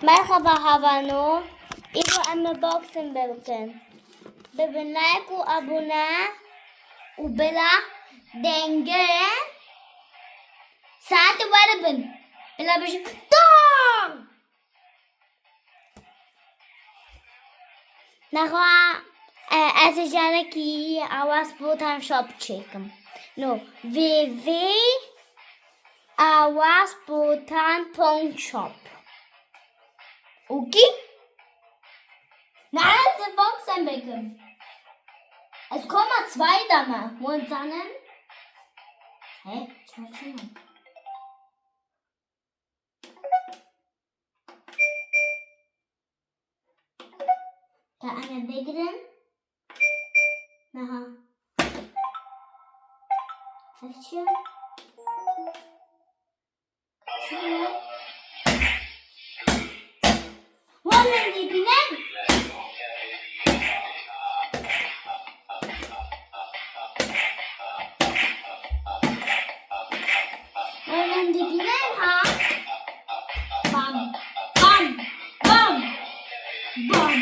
Merhaba Havano. İbu emme boxing belkin. Bebe like u abone. Ubela denge. Saat varabın. Bela bir Dong! Nachher esse ich eine Ki Awasbotan Shop chicken. No, www.awasbotan.shop. Okay? Nein, das ist Boxenbecken. Es kommen 2 Dame. Und dann? Hä? Schau schon mal. Da eine Bäckerin. Nachher. Heftchen. Schule. Wollen die Bienen? Wollen die Bienen haben? Bam, bam, bam, bam.